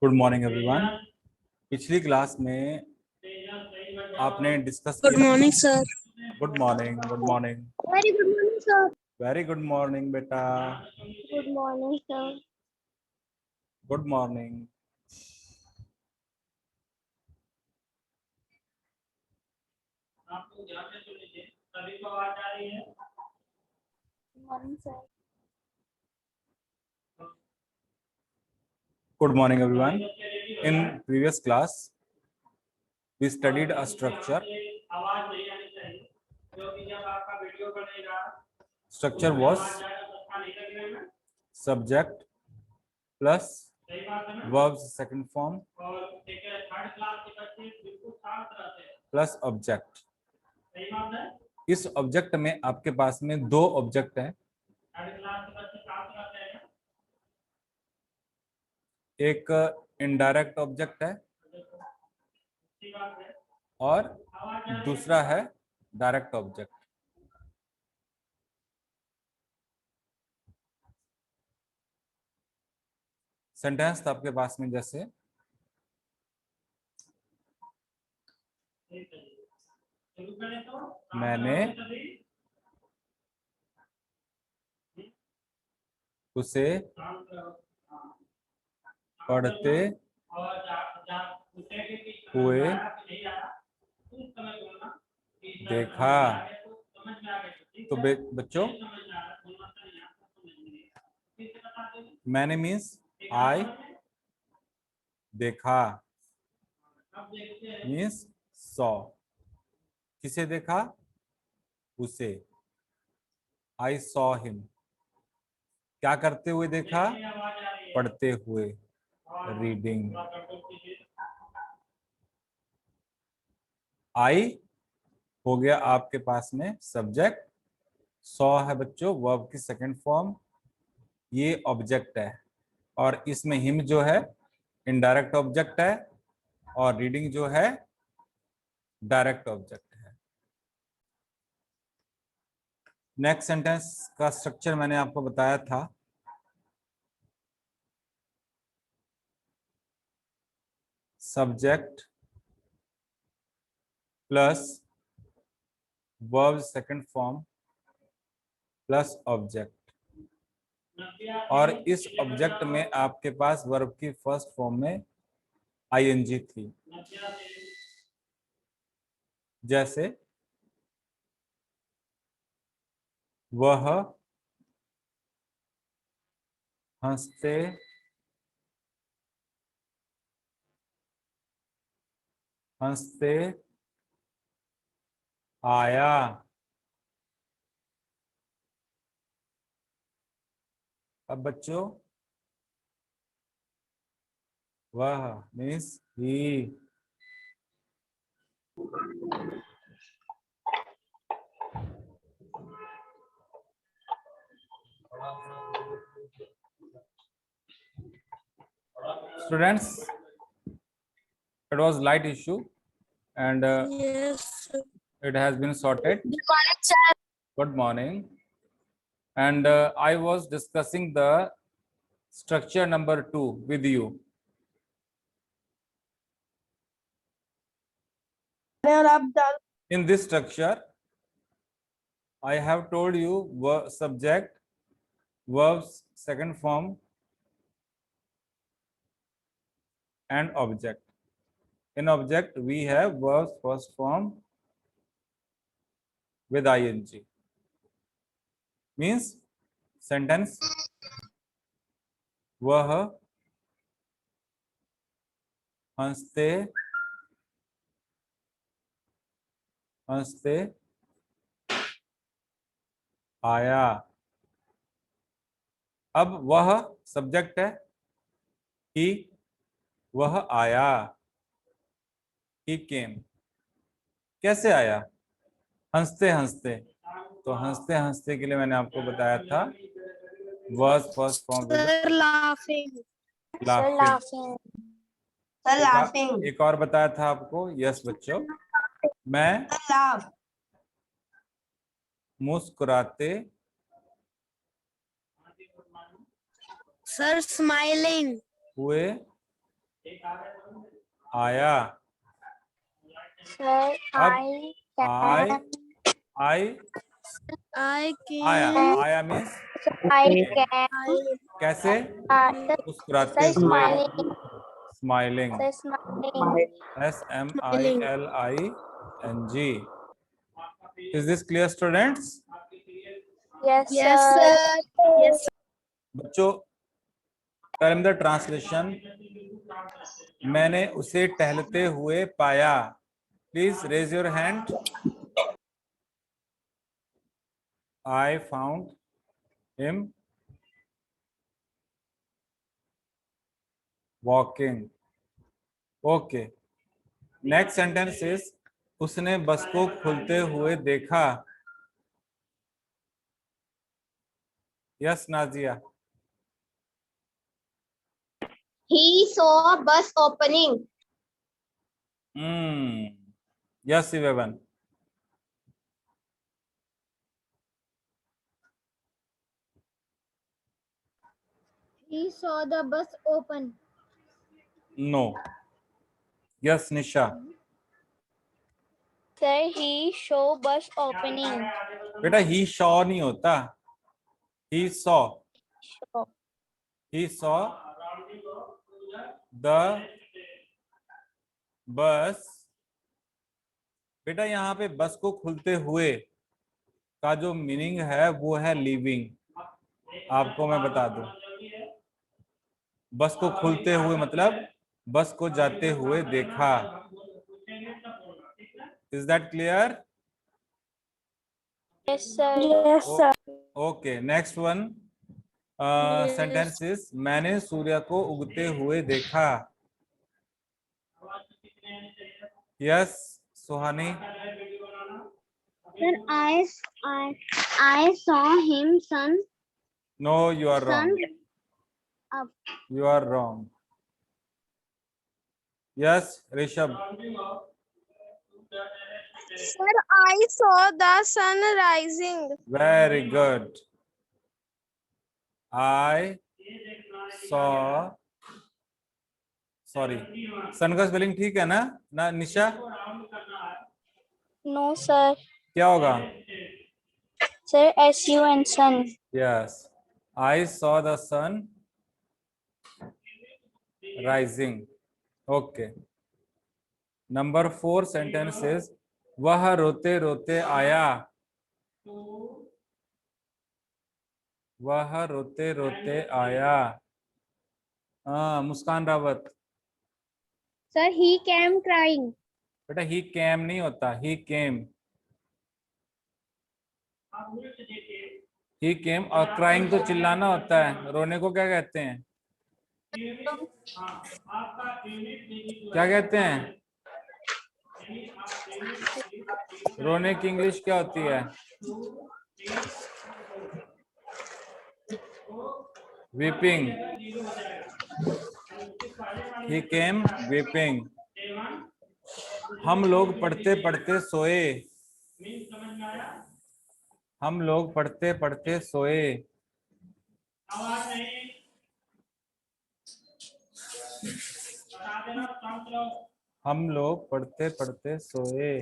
Good morning everyone. पिछली class में आपने डिस्कस गुड किया। Morning sir. Good morning. Good morning. Very good morning sir. Very good morning बेटा। Good morning sir. Good morning. आपको ध्यान से सुन लीजिए, सभी को आवाज आ रही है? Good morning sir. Good morning everyone. In previous class we studied a structure. आवाज नहीं आनी चाहिए, क्योंकि जब आपका वीडियो बनेगा Structure was subject plus verbs second form और एक थर्ड क्लास के बच्चे बिल्कुल शांत रहते हैं। plus object. सही बात है। इस ऑब्जेक्ट में आपके पास में दो ऑब्जेक्ट हैं। थर्ड क्लास के बच्चे शांत रहते हैं। एक इनडायरेक्ट ऑब्जेक्ट है अच्छी बात है। और दूसरा है डायरेक्ट ऑब्जेक्ट। सेंटेंस था आपके पास में जैसे शुरू करें तो मैंने उसे पढ़ते हुए देखा। तो बच्चों मैंने मीन्स आई, देखा मीन्स सॉ। किसे देखा? उसे। I saw him. क्या करते हुए देखा? पढ़ते हुए, रीडिंग। आई हो गया आपके पास में सब्जेक्ट, सॉ है बच्चों वर्ब की सेकंड फॉर्म, ये ऑब्जेक्ट है, और इसमें हिम जो है इनडायरेक्ट ऑब्जेक्ट है और रीडिंग जो है डायरेक्ट ऑब्जेक्ट है। नेक्स्ट सेंटेंस का स्ट्रक्चर मैंने आपको बताया था। Subject plus verb second form plus object, और इस ऑब्जेक्ट में आपके पास वर्ब की फर्स्ट फॉर्म में आईएनजी थी। जैसे वह हंसते हंसते आया। अब बच्चों वह means he. Students, it was light issue and Yes sir. it has been sorted. Good morning sir. Good morning. And I was discussing the structure number 2 with you. In this structure, I have told you subject, verbs second form and object. In object, we have verbs first form with ing. Means sentence वह हंसते हंसते आया। अब वह subject है, ही वह आया, ही केम। कैसे आया? हंसते हंसते। तो हंसते हंसते के लिए मैंने आपको बताया था verb first form with Sir laughing. Laughing. एक और बताया था आपको, यस बच्चों, मैं मुस्कुराते Sir smiling. हुए आया. Sir, अब I can. I I आया. can. आया मीन्स I can. कैसे? Sir, मुस्कुराते sir, हुए. smiling. Smiling. Sir, smiling. SMILING. Is this clear, students? Yes, Yes, sir. sir. Yes. बच्चों, टर्म द ट्रांसलेशन. मैंने उसे टहलते हुए पाया. Please raise your hand. I found him walking. Okay. Next sentence is उसने बस को खुलते हुए देखा. Yes, Nazia. He saw bus opening. Yes, Sivavan. He saw the bus open. No. Yes, Nisha. Sir, he saw bus opening. बेटा he saw नहीं होता. He saw. Saw. He saw the bus. बेटा यहाँ पे बस को खुलते हुए का जो मीनिंग है वो है लीविंग. आपको मैं बता दूं, बस को खुलते हुए मतलब बस को जाते हुए देखा. Is that clear? Yes, sir. Yes, sir. Okay. Next one sentence is मैंने सूर्य को उगते हुए देखा. Yes Suhani. Sir, I saw him sun no you are wrong. up. You are wrong. Yes, Rishabh. Sir, I saw the sun rising. Very good. I saw. Sorry. सन का spelling ठीक है ना निशा? No, sir. क्या होगा? Sir, sun sun. Yes. I saw the sun rising. Okay. Number 4 sentence is वह रोते रोते आया. वह रोते रोते आया. मुस्कान Rawat. Sir, he came crying. बेटा ही केम नहीं होता. ही केम. ही केम. और क्राइंग तो चिल्लाना होता है. रोने को क्या कहते हैं? क्या कहते हैं? रोने की इंग्लिश क्या होती है? वीपिंग. ही केम वीपिंग. हम लोग पढ़ते पढ़ते सोए. हम लोग पढ़ते पढ़ते सोए. हम लोग पढ़ते पढ़ते सोए.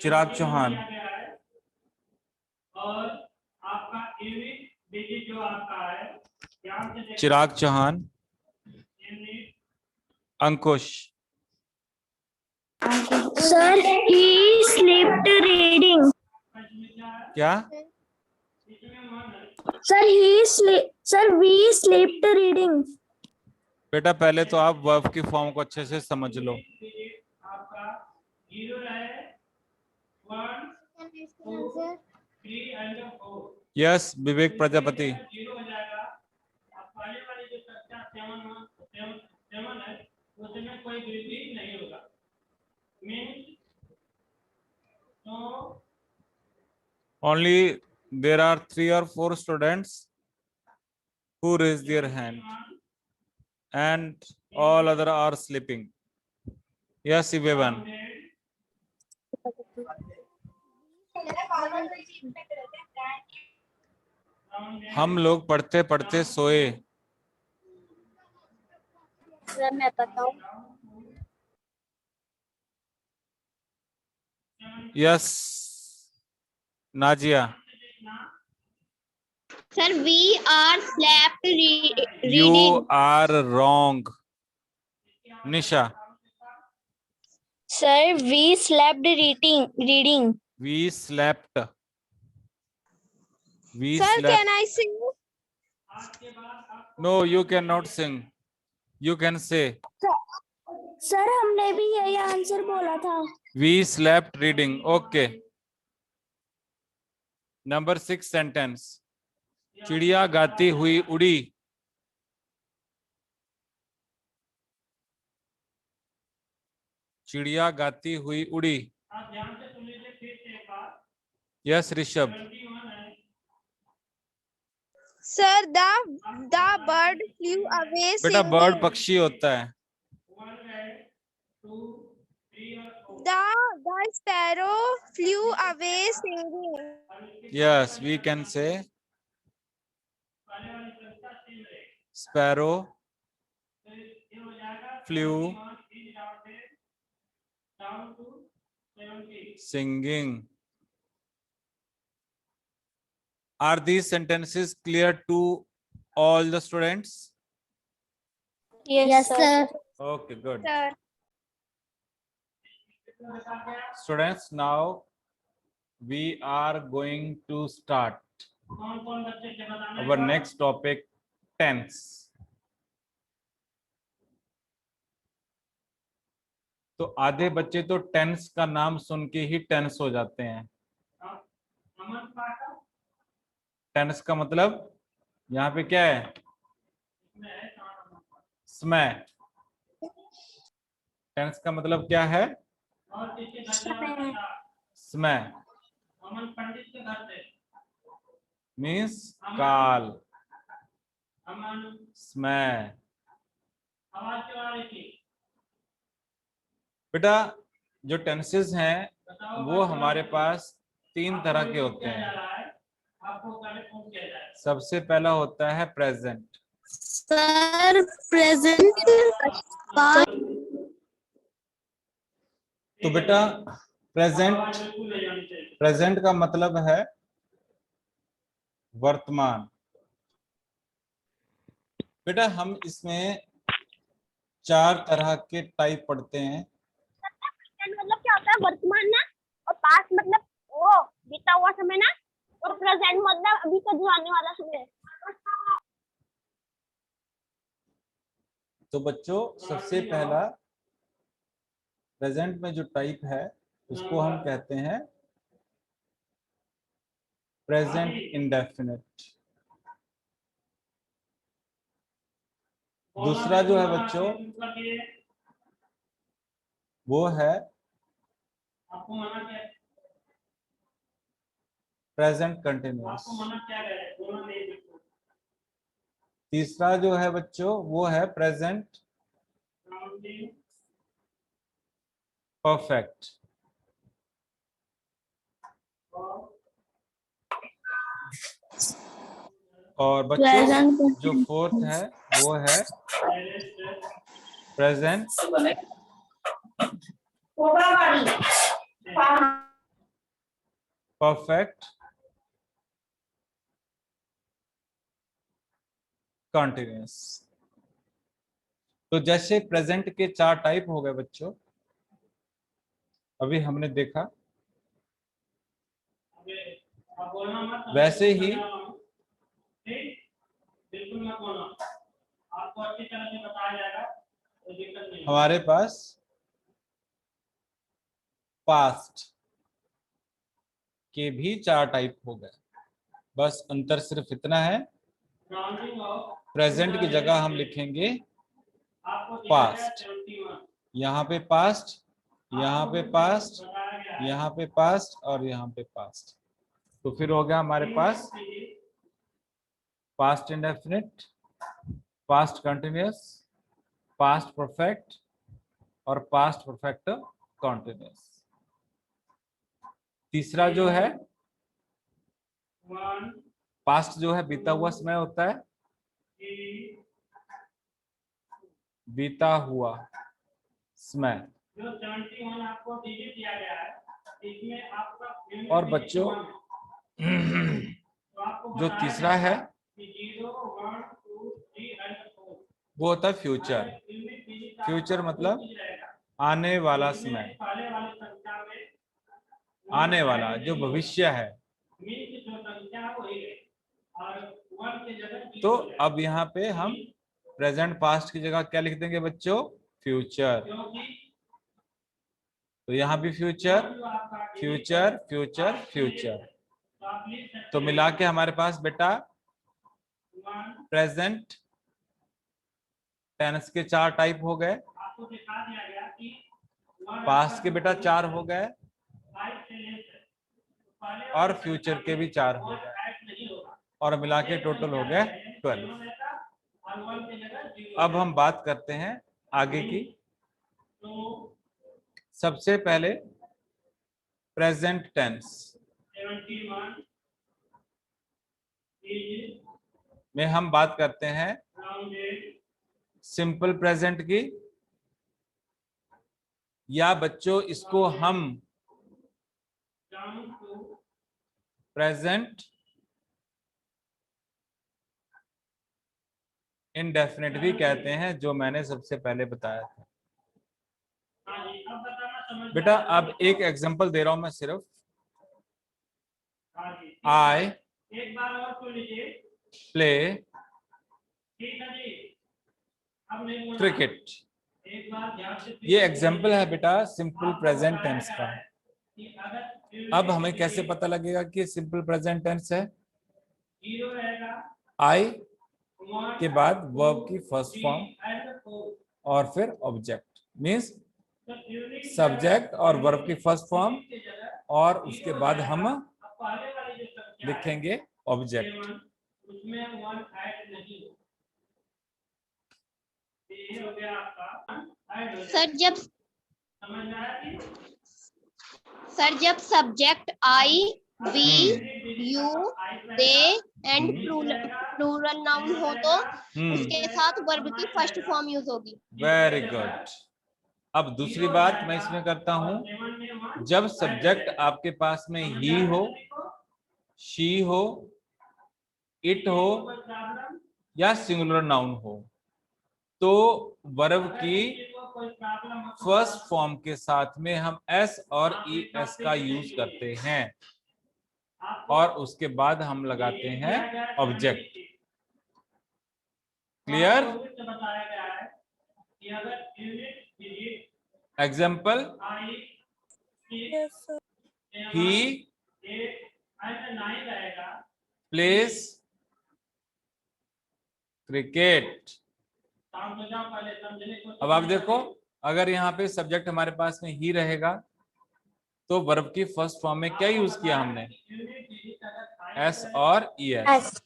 चिराग चौहान. और आपका यूनिट डिजिट जो आपका है ध्यान से देखिए. चिराग चौहान. अंकुश. Sir, he slept reading. क्या? Sir, we slept reading. बेटा पहले तो आप वर्ब की फॉर्म को अच्छे से समझ लो. आपका 0 है 1 2 3 एंड 4. यस विवेक प्रजापति. 0 हो जाएगा. अब पहले वाली जो संख्या 7 है उसमें कोई वृद्धि नहीं होगा. मींस तो Only there are 3 or 4 students who raise their hand and all other are sleeping. Yes, Ivan. हम लोग पढ़ते पढ़ते सोए। सर मैं बताऊं। Yes Nazia, sir we are slept you reading. Are wrong. Nisha, sir we slept reading. We slept, we Sir, slept. can I sing? No you can not sing, you can say sir हमने भी यही आंसर बोला था। We slept reading. Okay, number 6 sentence, चिड़िया गाती हुई उड़ी। चिड़िया गाती हुई उड़ी। आप ध्यान से सुन लीजिए फिर से एक बार। यस ऋषभ, 21 है। Sir, the bird flew away बेटा बर्ड singing. पक्षी होता है। 1 है, 2, 3 और 4। The sparrow flew away singing. Yes we can say पहले वाली संख्या सेम रहेगी। स्पैरो तो ये हो जाएगा flu 3 down to 70। singing. Are these sentences clear to all the students? Yes sir. Okay, good. Sir, Students, now we are going to start कौन-कौन बच्चे के बताना our है? next topic, tense. तो आधे बच्चे तो टेंस का नाम सुन के ही टेंस हो जाते हैं। अमन पाठक टेंस का मतलब यहाँ पे क्या है? में है, कहाँ नंबर? समय। टेंस का मतलब क्या है? और किसके घर से और किया? समय अमन पंडित के घर से। मीन्स काल। अमन समय आवाज क्यों आ रही थी? बेटा जो टेंसेस हैं बताओ। वो हमारे पास 3 तरह के आपको होते क्या जा हैं। रहा है? आपको पहले फोन किया जाए। सबसे पहला होता है प्रेजेंट। सर प्रेजेंट तो बेटा आवाज प्रेजेंट बिल्कुल नहीं आनी चाहिए। प्रेजेंट का मतलब है वर्तमान। बेटा हम इसमें 4 तरह के टाइप पढ़ते हैं। मतलब क्या होता है? वर्तमान ना, और पास्ट मतलब वो बीता हुआ समय ना, और प्रेजेंट मतलब अभी का जो आने वाला समय। तो बच्चों सबसे पहला प्रेजेंट में जो टाइप है उसको हम कहते हैं प्रेजेंट इंडेफिनिट। दूसरा जो है बच्चों वो है आपको मना क्या? Present continuous. आपको मना क्या है? बोलना नहीं बिल्कुल। तीसरा जो है बच्चों वो है प्रेजेंट परफेक्ट। और बच्चों जो फोर्थ है वो है प्रेजेंट परफेक्ट कंटिन्यूअस। तो जैसे प्रेजेंट के 4 टाइप हो गए बच्चों, अभी हमने देखा, आप बोलना मत। वैसे ही ठीक? बिल्कुल मत बोलना। आपको अच्छी तरह से बताया जाएगा, कोई दिक्कत नहीं। हमारे पास पास्ट के भी 4 टाइप हो गए। बस अंतर सिर्फ इतना है, प्रेजेंट की जगह हम लिखेंगे पास्ट। यहाँ पे पास्ट, यहाँ पे पास्ट, यहाँ पे पास्ट और यहाँ पे पास्ट। तो फिर हो गया हमारे पास past indefinite, past continuous, past perfect और पास्ट परफेक्ट कंटिन्यूअस। तीसरा जो है पास्ट जो है बीता हुआ समय होता है, बीता हुआ समय। जो 71 आपको डिजिट दिया गया है, इसमें आपका unit और digit बच्चों 1 है। तो आपको जो बताया तीसरा गया है कि 0, 1, 2, 3 and 4 वो होता है फ्यूचर। unit digit फ्यूचर आपका मतलब कुछ रहेगा। आने वाला इसमें समय, पहले वाली संख्या में आने वाला जो भविष्य है। मीन जो संख्या है वही है और 1 की जगह 0 तो हो जाएगा। अब यहाँ पे हम प्रेजेंट पास्ट की जगह क्या लिख देंगे बच्चों? फ्यूचर। क्योंकि तो यहाँ भी फ्यूचर, जो आपका फ्यूचर, फ्यूचर, फ्यूचर। तो आप लिख सकते तो मिला के हमारे पास बेटा 1 प्रेजेंट टेंस के 4 टाइप हो गए, आपको दिखा दिया गया कि 1 पास्ट के बेटा 4 हो गए 5 से लेस है। तो पहले और वाली फ्यूचर संख्या के भी में 4 हो 1 गए ऐड नहीं होगा और मिला के टोटल हो गए 12। 7 रहता और 1 की जगह 0 अब हम बात करते हैं आगे की। तो सबसे पहले प्रेजेंट टेंस 71 इज में हम बात करते हैं राउंडेड सिंपल प्रेजेंट की, या बच्चों इसको हम डाउन टू प्रेजेंट इंडेफिनिट भी कहते हैं, जो मैंने सबसे पहले बताया था। हाँ जी अब बताना समझ बेटा अब एक एग्जांपल दे रहा हूं मैं सिर्फ। हाँ जी आई एक बार और सुन लीजिए प्ले ठीक है जी अब नहीं बोलना क्रिकेट। एक बार ध्यान से ये एग्जांपल है बेटा सिंपल प्रेजेंट टेंस का। कि अगर अब हमें कैसे पता लगेगा कि सिंपल प्रेजेंट टेंस है? 0 रहेगा आई 1 के बाद वर्ब की फर्स्ट 3 फॉर्म and 4 और फिर ऑब्जेक्ट, मींस तो यूनिट सब्जेक्ट और वर्ब की फर्स्ट फॉर्म की जगह और उसके बाद हम अब पहले वाली जो संख्या है लिखेंगे ऑब्जेक्ट। 7 उसमें 1 ऐड नहीं होगा। ये हो गया आपका ऐड हो सर जाएगा। जब समझ में आया कि subject I we you they and plural noun हो तो उसके साथ वर्ब की फर्स्ट फॉर्म यूज होगी। Very good. अब दूसरी बात मैं इसमें करता हूं, जब सब्जेक्ट आपके पास में ही हो, शी हो, इट हो या सिंगुलर नाउन हो, तो वर्ब की फर्स्ट फॉर्म के साथ में हम एस और ई एस का यूज करते हैं और उसके बाद हम लगाते हैं ऑब्जेक्ट। क्लियर? बताया गया है कि अगर यूनिट डिजिट एग्जाम्पल आई ही 9 रहेगा प्लेस क्रिकेट। समझाओ पहले समझने को। अब आप देखो, अगर यहाँ पे सब्जेक्ट हमारे पास में ही रहेगा तो वर्ब की फर्स्ट फॉर्म में क्या यूज किया हमने? एस और ई एस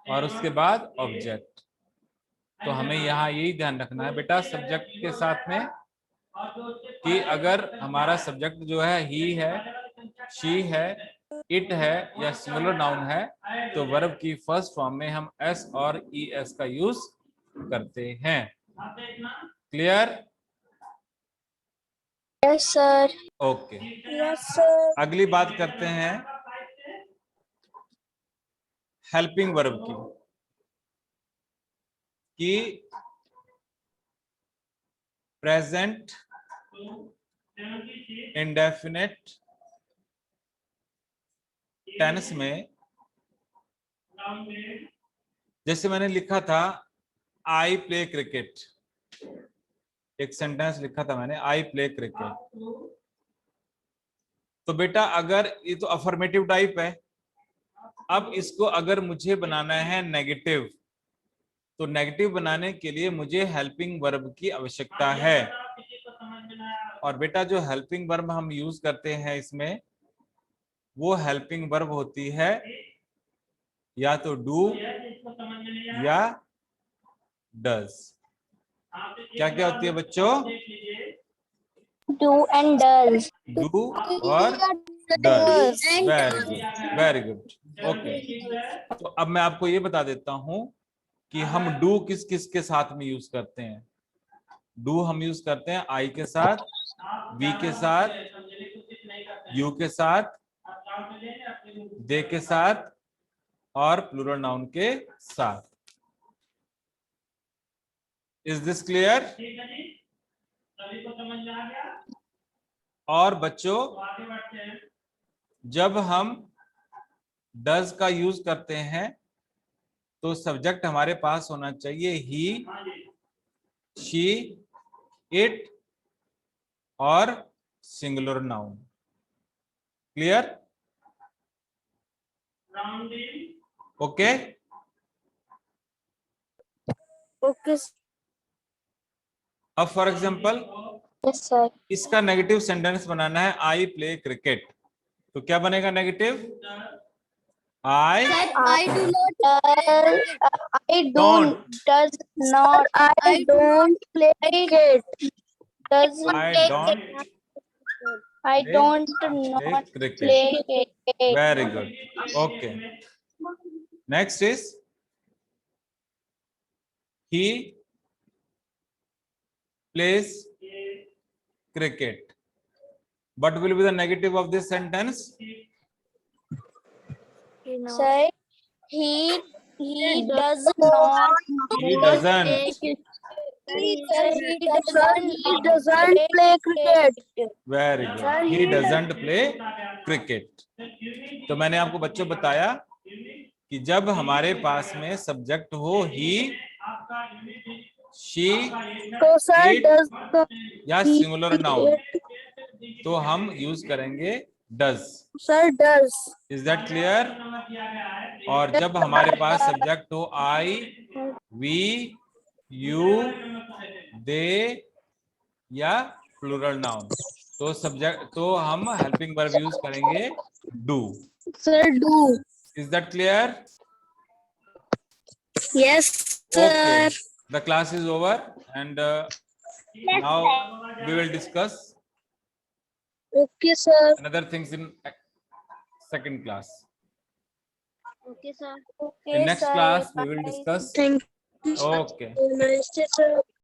और उसके बाद ऑब्जेक्ट। तो हमें यहाँ यही ध्यान रखना है बेटा सब्जेक्ट के साथ में कि अगर हमारा सब्जेक्ट जो है ही है, शी है, इट है या सिंगुलर नाउन है, तो वर्ब की फर्स्ट फॉर्म में हम एस और ई एस का यूज करते हैं। Clear? Yes sir. Okay, yes sir. अगली बात करते हैं हेल्पिंग वर्ब की, कि प्रेजेंट इंडेफिनिट टेंस में जैसे मैंने लिखा था आई प्ले क्रिकेट, एक सेंटेंस लिखा था मैंने, आई प्ले क्रिकेट। तो बेटा अगर ये तो अफर्मेटिव टाइप है, अब इसको अगर मुझे बनाना है नेगेटिव, तो नेगेटिव बनाने के लिए मुझे हेल्पिंग वर्ब की आवश्यकता है। और बेटा जो हेल्पिंग वर्ब हम यूज करते हैं इसमें, वो हेल्पिंग वर्ब होती है या तो डू या डज। क्या क्या होती है बच्चों? Do and does. डू और does. Very good, very good. Okay, तो अब मैं आपको ये बता देता हूं कि हम डू किस किस के साथ में यूज करते हैं। डू हम यूज करते हैं आई के साथ, वी के साथ, यू के साथ, दे के साथ और प्लूरल नाउन के साथ। Is this clear? ठीक है जी, सभी को समझ में आ गया? और बच्चों, तो आगे बढ़ते हैं। जब हम डज का यूज करते हैं तो सब्जेक्ट हमारे पास होना चाहिए ही, हाँ जी, शी, इट और singular noun. Clear? Rounding okay. Okay अब फॉर एग्जांपल सर। इसका नेगेटिव सेंटेंस बनाना है, आई प्ले क्रिकेट। तो क्या बनेगा negative? I I do not I Don't. does not I don't play cricket. Does I don't I play don't play not cricket. play cricket. Very good. Okay. Next is he plays cricket. What will be the negative of this sentence? Sir, he does not. He doesn't. He doesn't play cricket. Very good. He doesn't play cricket. तो मैंने आपको बच्चों बताया कि जब हमारे पास में subject हो ही, शी, तो सर it does या सिंगुलर नाउन तो हम यूज करेंगे does. Sir does. Is that clear? और जब हमारे पास सब्जेक्ट हो आई, वी, यू, दे या प्लूरल नाउन तो सब्जेक्ट तो हम हेल्पिंग वर्ब यूज करेंगे do. Sir do. Is that clear? Yes Okay, the class is over and now we will discuss Okay sir. another things in second class. Okay, sir. Okay In next sir. class we will Bye. discuss. Thank you. Okay. Namaste sir.